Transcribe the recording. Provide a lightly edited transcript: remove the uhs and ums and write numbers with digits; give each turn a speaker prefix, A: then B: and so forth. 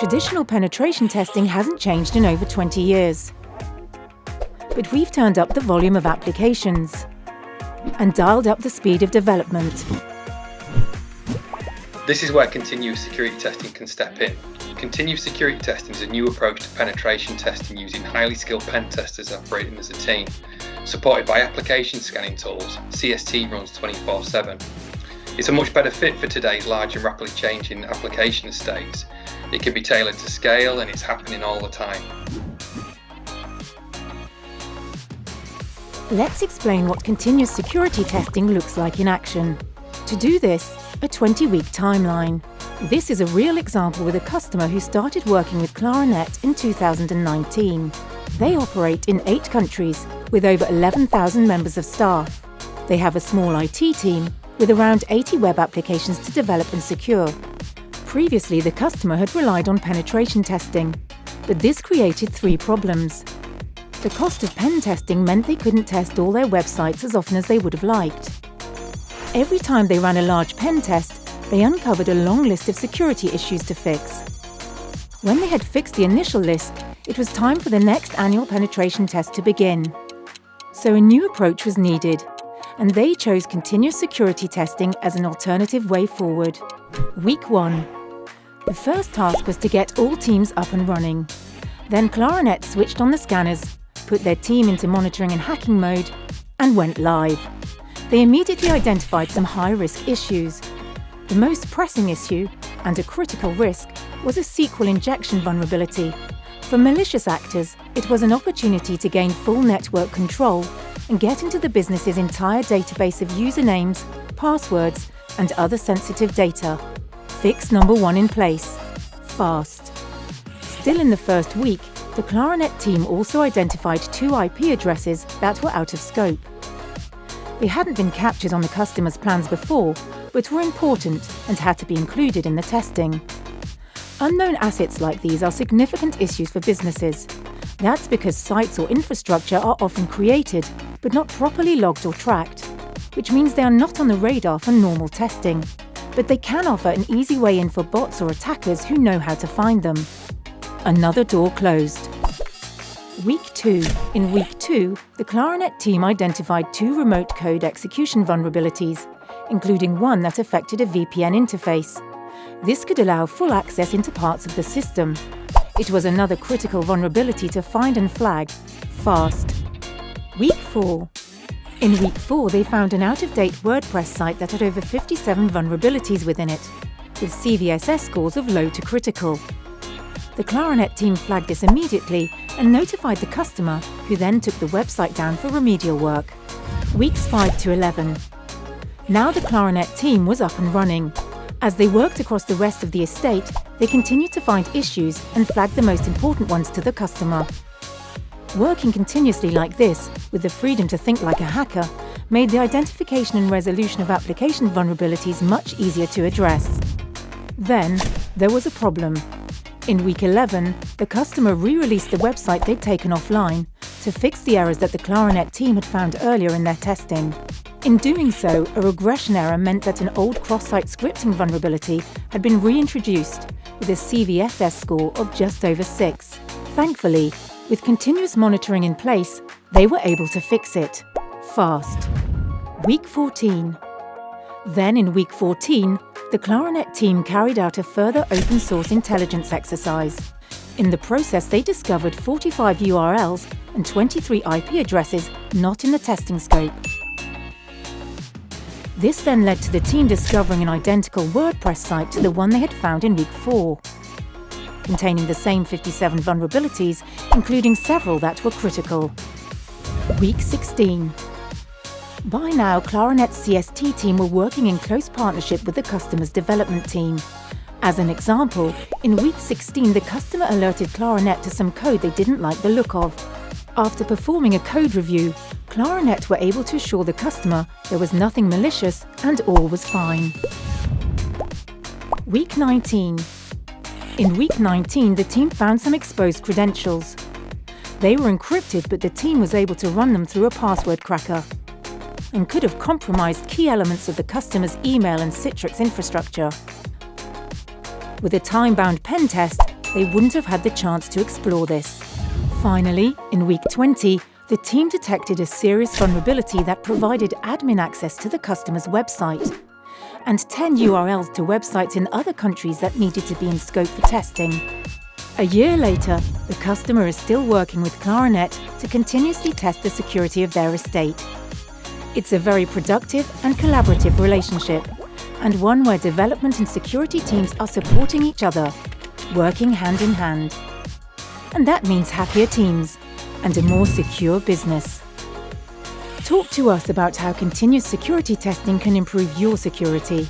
A: Traditional penetration testing hasn't changed in over 20 years. But we've turned up the volume of applications and dialed up the speed of development.
B: This is where continuous security testing can step in. Continuous security testing is a new approach to penetration testing using highly skilled pen testers operating as a team. Supported by application scanning tools, CST runs 24/7. It's a much better fit for today's large and rapidly changing application estates. It can be tailored to scale and it's happening all the time.
A: Let's explain what continuous security testing looks like in action. To do this, a 20-week timeline. This is a real example with a customer who started working with Claranet in 2019. They operate in 8 countries with over 11,000 members of staff. They have a small IT team with around 80 web applications to develop and secure. Previously, the customer had relied on penetration testing, but this created 3 problems. The cost of pen testing meant they couldn't test all their websites as often as they would have liked. Every time they ran a large pen test, they uncovered a long list of security issues to fix. When they had fixed the initial list, it was time for the next annual penetration test to begin. So a new approach was needed, and they chose continuous security testing as an alternative way forward. Week 1. The first task was to get all teams up and running. Then Claranet switched on the scanners, put their team into monitoring and hacking mode, and went live. They immediately identified some high-risk issues. The most pressing issue, and a critical risk, was a SQL injection vulnerability. For malicious actors, it was an opportunity to gain full network control and get into the business's entire database of usernames, passwords, and other sensitive data. Fix number 1 in place. Fast. Still in the first week, the Claranet team also identified 2 IP addresses that were out of scope. They hadn't been captured on the customer's plans before, but were important and had to be included in the testing. Unknown assets like these are significant issues for businesses. That's because sites or infrastructure are often created, but not properly logged or tracked, which means they are not on the radar for normal testing. But they can offer an easy way in for bots or attackers who know how to find them. Another door closed. Week 2. In Week 2, the Claranet team identified 2 remote code execution vulnerabilities, including one that affected a VPN interface. This could allow full access into parts of the system. It was another critical vulnerability to find and flag, fast. Week 4. In Week 4, they found an out-of-date WordPress site that had over 57 vulnerabilities within it, with CVSS scores of low to critical. The Claranet team flagged this immediately and notified the customer, who then took the website down for remedial work. Weeks 5 to 11. Now the Claranet team was up and running. As they worked across the rest of the estate, they continued to find issues and flagged the most important ones to the customer. Working continuously like this, with the freedom to think like a hacker, made the identification and resolution of application vulnerabilities much easier to address. Then, there was a problem. In Week 11, the customer re-released the website they'd taken offline to fix the errors that the Claranet team had found earlier in their testing. In doing so, a regression error meant that an old cross-site scripting vulnerability had been reintroduced with a CVSS score of just over 6. Thankfully, with continuous monitoring in place, they were able to fix it. Fast. Week 14. Then in Week 14, the Claranet team carried out a further open-source intelligence exercise. In the process, they discovered 45 URLs and 23 IP addresses not in the testing scope. This then led to the team discovering an identical WordPress site to the one they had found in Week 4, containing the same 57 vulnerabilities, including several that were critical. Week 16. By now, Claranet's CST team were working in close partnership with the customer's development team. As an example, in Week 16, the customer alerted Claranet to some code they didn't like the look of. After performing a code review, Claranet were able to assure the customer there was nothing malicious and all was fine. Week 19. In Week 19, the team found some exposed credentials. They were encrypted, but the team was able to run them through a password cracker and could have compromised key elements of the customer's email and Citrix infrastructure. With a time-bound pen test, they wouldn't have had the chance to explore this. Finally, in week 20, the team detected a serious vulnerability that provided admin access to the customer's website and 10 URLs to websites in other countries that needed to be in scope for testing. A year later, the customer is still working with Claranet to continuously test the security of their estate. It's a very productive and collaborative relationship, and one where development and security teams are supporting each other, working hand in hand. And that means happier teams and a more secure business. Talk to us about how continuous security testing can improve your security.